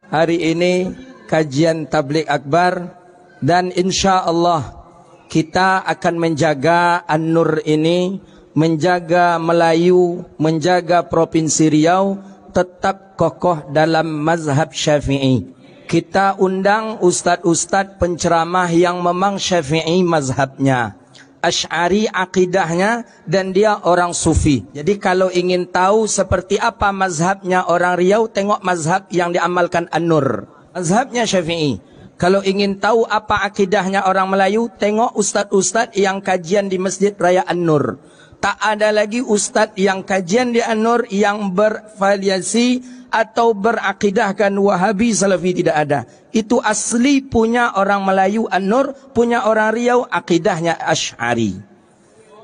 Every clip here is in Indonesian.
Hari ini kajian tabligh akbar dan insya Allah kita akan menjaga An-Nur ini, menjaga Melayu, menjaga Provinsi Riau tetap kokoh dalam mazhab Syafi'i. Kita undang ustadz-ustadz penceramah yang memang Syafi'i mazhabnya, Asy'ari akidahnya, dan dia orang Sufi. Jadi kalau ingin tahu seperti apa mazhabnya orang Riau, tengok mazhab yang diamalkan An-Nur, mazhabnya Syafi'i. Kalau ingin tahu apa akidahnya orang Melayu, tengok ustadz-ustadz yang kajian di Masjid Raya An-Nur. Tak ada lagi ustadz yang kajian di An-Nur yang bervariasi atau berakidahkan Wahabi Salafi, tidak ada. Itu asli punya orang Melayu An-Nur, punya orang Riau akidahnya Asy'ari.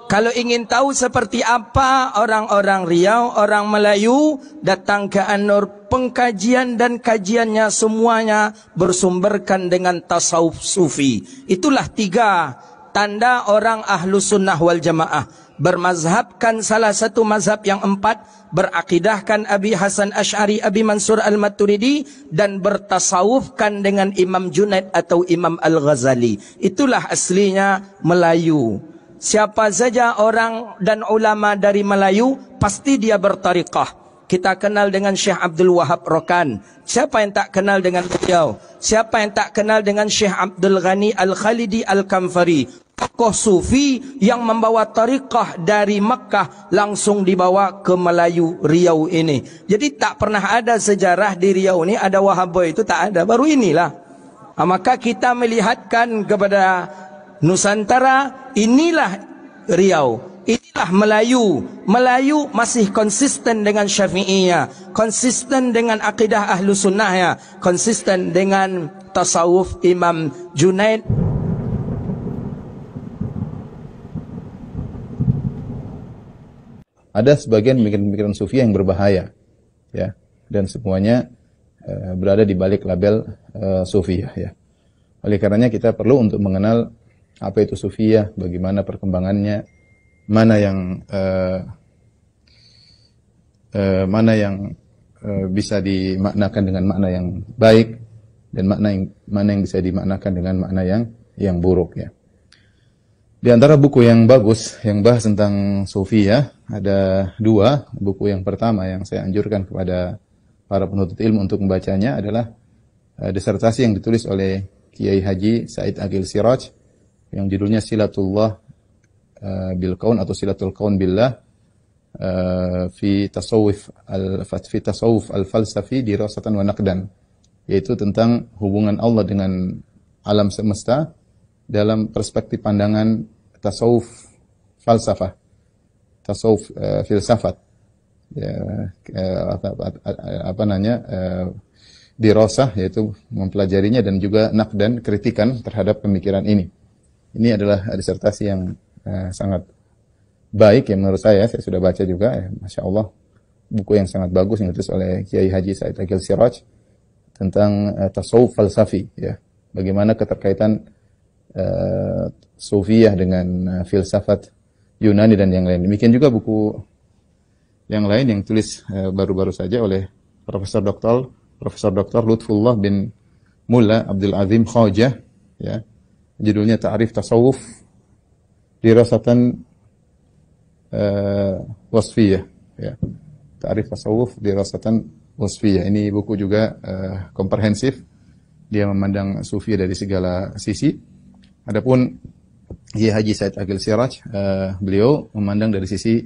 Kalau ingin tahu seperti apa orang-orang Riau, orang Melayu, datang ke An-Nur. Pengkajian dan kajiannya semuanya bersumberkan dengan tasawuf sufi. Itulah 3 tanda orang ahlu sunnah wal jamaah. Bermazhabkan salah satu mazhab yang 4, berakidahkan Abi Hasan Asy'ari, Abi Mansur Al-Maturidi, dan bertasawufkan dengan Imam Junaid atau Imam Al-Ghazali. Itulah aslinya Melayu. Siapa saja orang dan ulama dari Melayu, pasti dia bertariqah. Kita kenal dengan Syekh Abdul Wahab Rokan. Siapa yang tak kenal dengan beliau? Siapa yang tak kenal dengan Syekh Abdul Ghani Al-Khalidi Al-Kamfari? Tokoh Sufi yang membawa tariqah dari Makkah langsung dibawa ke Melayu Riau ini. Jadi tak pernah ada sejarah di Riau ini ada Wahaboy, itu tak ada. Baru inilah. Maka kita melihatkan kepada Nusantara, inilah Riau. Inilah Melayu. Melayu masih konsisten dengan Syafi'iyah, konsisten dengan akidah ahlu sunnahnya, konsisten dengan tasawuf Imam Junaid. Ada sebagian pemikiran sufi yang berbahaya, ya, dan semuanya berada di balik label sufiyah, ya. Oleh karenanya kita perlu untuk mengenal apa itu sufiyah, bagaimana perkembangannya, mana yang bisa dimaknakan dengan makna yang baik, dan mana yang bisa dimaknakan dengan makna yang buruk, ya. Di antara buku yang bagus yang bahas tentang sufiyah ada 2 buku. Yang pertama yang saya anjurkan kepada para penuntut ilmu untuk membacanya adalah disertasi yang ditulis oleh Kiai Haji Said Aqil Siraj yang judulnya Silatullah bil Kaun atau Silatul Kaun billah fi tasawuf al-falsafi dirasatan wa naqdan, yaitu tentang hubungan Allah dengan alam semesta dalam perspektif pandangan tasawuf falsafah, tasawuf filsafat, ya, dirasah, yaitu mempelajarinya, dan juga naqdan, kritikan terhadap pemikiran ini. Ini adalah disertasi yang sangat baik ya menurut saya sudah baca juga, ya, Masya Allah, buku yang sangat bagus yang ditulis oleh Kiai Haji Said Aqil Siraj tentang tasawuf falsafi, ya, bagaimana keterkaitan sufiyah dengan filsafat Yunani dan yang lain. Demikian juga buku yang lain yang tulis baru-baru saja oleh Profesor Dr. Lutfullah bin Mulla Abdul Azim Khawjah, ya, judulnya Ta'rif Tasawuf Dirasatan Wasfiyah, ya. Ta'rif Tasawuf Dirasatan Wasfiyah. Ini buku juga komprehensif. Dia memandang sufi dari segala sisi. Adapun Kiai Haji Said Aqil Siraj, beliau memandang dari sisi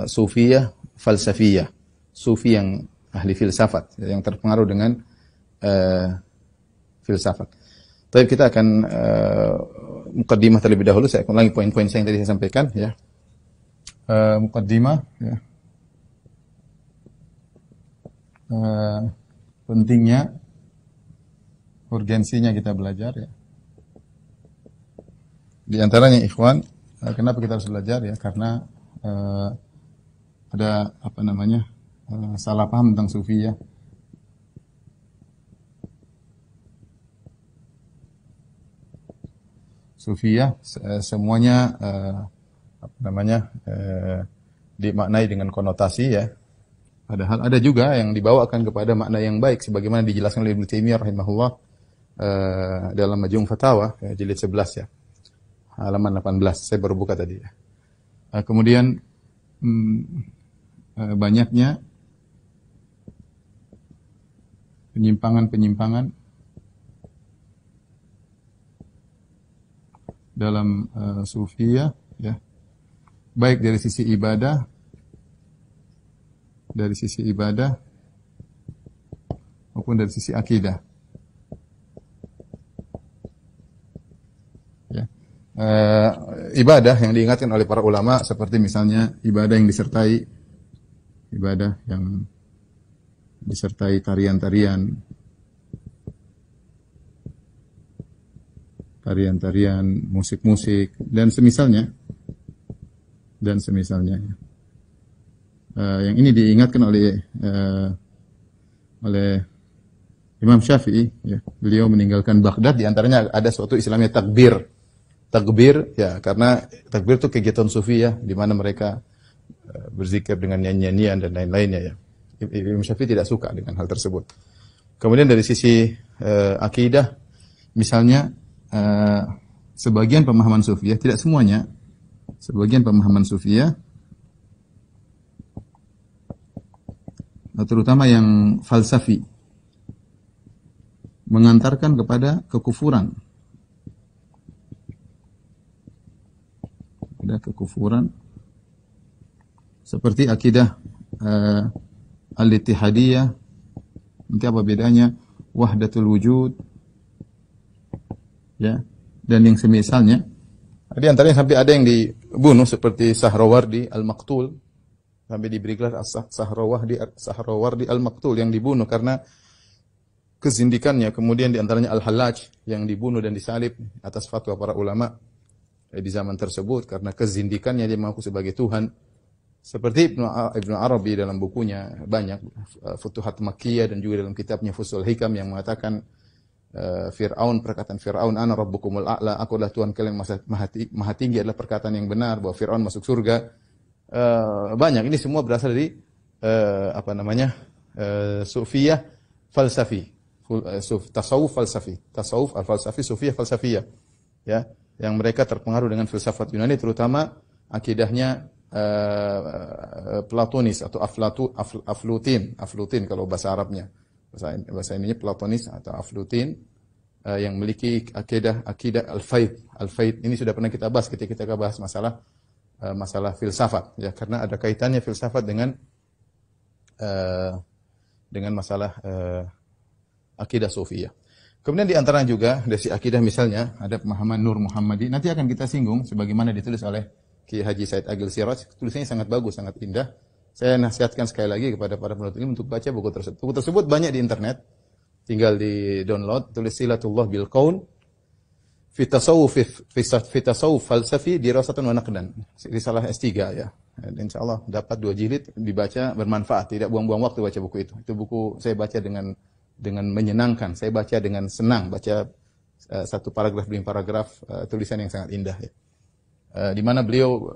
sufiyah falsafiyah, sufi yang ahli filsafat, yang terpengaruh dengan filsafat. Tapi kita akan mukaddimah terlebih dahulu. Saya ulangi poin-poin yang tadi saya sampaikan, ya. Mukaddimah, ya. Pentingnya, urgensinya kita belajar, ya. Di antaranya, ikhwan, kenapa kita harus belajar, ya? Karena ada salah paham tentang sufiyah. Sufiyah semuanya dimaknai dengan konotasi, ya, Padahal ada juga yang dibawakan kepada makna yang baik sebagaimana dijelaskan oleh Ibnu Taimiyah rahimahullah dalam Majmu' Fatawa jilid 11 ya. Halaman 18. Saya baru buka tadi ya. Kemudian banyaknya penyimpangan-penyimpangan dalam sufiyah ya. Baik dari sisi ibadah maupun dari sisi akidah. Ya. Ibadah yang diingatkan oleh para ulama seperti misalnya ibadah yang disertai tarian-tarian, musik-musik dan semisalnya. Yang ini diingatkan oleh Imam Syafi'i, ya. Beliau meninggalkan Baghdad, di antaranya ada suatu istilahnya takbir. Takbir, ya, karena takbir itu kegiatan sufi ya, di mana mereka berzikir dengan nyanyian dan lain-lainnya ya. Imam Syafi'i tidak suka dengan hal tersebut. Kemudian dari sisi akidah, misalnya sebagian pemahaman sufiyah, tidak semuanya, sebagian pemahaman sufiyah, terutama yang falsafi, mengantarkan kepada kekufuran. Ada kekufuran seperti akidah al-ittihadiyah. Nanti apa bedanya? Wahdatul wujud, ya, dan yang semisalnya. Di antaranya sampai ada yang dibunuh seperti Sahrawardi al-Maqtul, sampai diberi gelar Sahrawardi al-Maqtul, yang dibunuh karena kezindikannya. Kemudian di antaranya Al-Hallaj yang dibunuh dan disalib atas fatwa para ulama di zaman tersebut karena kezindikannya, dia mengaku sebagai Tuhan. Seperti Ibnu Arabi dalam bukunya banyak Futuhat Makkiyah dan juga dalam kitabnya Fusul Hikam yang mengatakan perkataan Fir'aun, ana rabbukumul a'la, aku adalah Tuhan kalian maha tinggi, adalah perkataan yang benar bahwa Fir'aun masuk surga. Banyak ini semua berasal dari sufiyah falsafi, tasawuf falsafi, tasawuf al-falsafi, sufiyah falsafiyah, ya, yang mereka terpengaruh dengan filsafat Yunani, terutama akidahnya Platonis atau Aflutin kalau bahasa Arabnya. Bahasa ininya Platonis atau Aflutin, yang memiliki akidah al-faid. Al-faid ini sudah pernah kita bahas ketika kita bahas masalah filsafat, ya, karena ada kaitannya filsafat dengan masalah akidah sufiyah. Kemudian di antara juga dari akidah misalnya ada pemahaman Nur Muhammadi. Nanti akan kita singgung sebagaimana ditulis oleh Kiai Haji Said Agil Siraj. Tulisannya sangat bagus, sangat indah. Saya nasihatkan sekali lagi kepada para penuntut ilmu untuk baca buku tersebut. Buku tersebut banyak di internet, tinggal di download. Tulis Silatullah bil Qaun fi tasawuf falsafi dirasatun wa naqdan. Risalah S3 ya. Insyaallah dapat 2 jilid, dibaca bermanfaat, tidak buang-buang waktu baca buku itu. Itu buku saya baca dengan menyenangkan, saya baca dengan senang, baca satu paragraf demi paragraf, tulisan yang sangat indah ya. Di mana beliau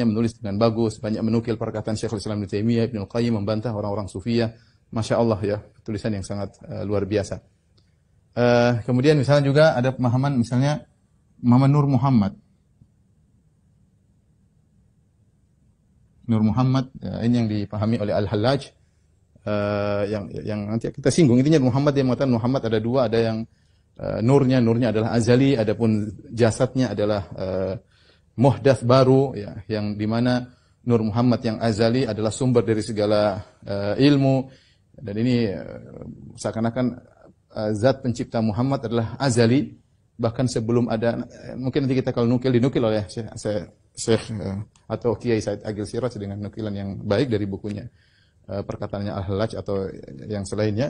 menulis dengan bagus, banyak menukil perkataan Syekhul Islam Ibnu Taimiyah, Ibnu Qayyim, membantah orang-orang sufiyah. Masya Allah ya, tulisan yang sangat luar biasa. Kemudian misalnya juga ada pemahaman misalnya pemahaman Nur Muhammad. Nur Muhammad ini yang dipahami oleh Al-Hallaj, yang nanti kita singgung. Intinya Muhammad, dia mengatakan Muhammad ada 2, ada yang nurnya adalah azali, adapun jasadnya adalah muhdats baru, ya, yang dimana Nur Muhammad yang azali adalah sumber dari segala ilmu, dan ini seakan-akan zat pencipta Muhammad adalah azali, bahkan sebelum ada, mungkin nanti kita kalau dinukil oleh Syekh atau Kiai Said Agil Siraj dengan nukilan yang baik dari bukunya, perkataannya Al-Hallaj atau yang selainnya.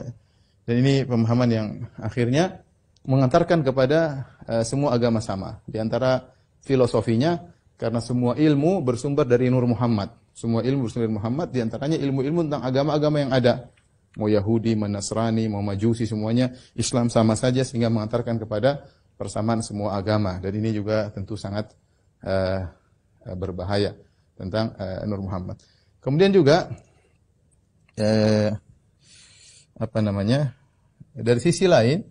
Dan ini pemahaman yang akhirnya mengantarkan kepada semua agama sama. Di antara filosofinya, karena semua ilmu bersumber dari Nur Muhammad. Semua ilmu bersumber dari Muhammad, di antaranya ilmu-ilmu tentang agama-agama yang ada. Mau Yahudi, mau Nasrani, mau Majusi, semuanya Islam sama saja, sehingga mengantarkan kepada persamaan semua agama. Dan ini juga tentu sangat berbahaya tentang Nur Muhammad. Kemudian juga apa namanya? Dari sisi lain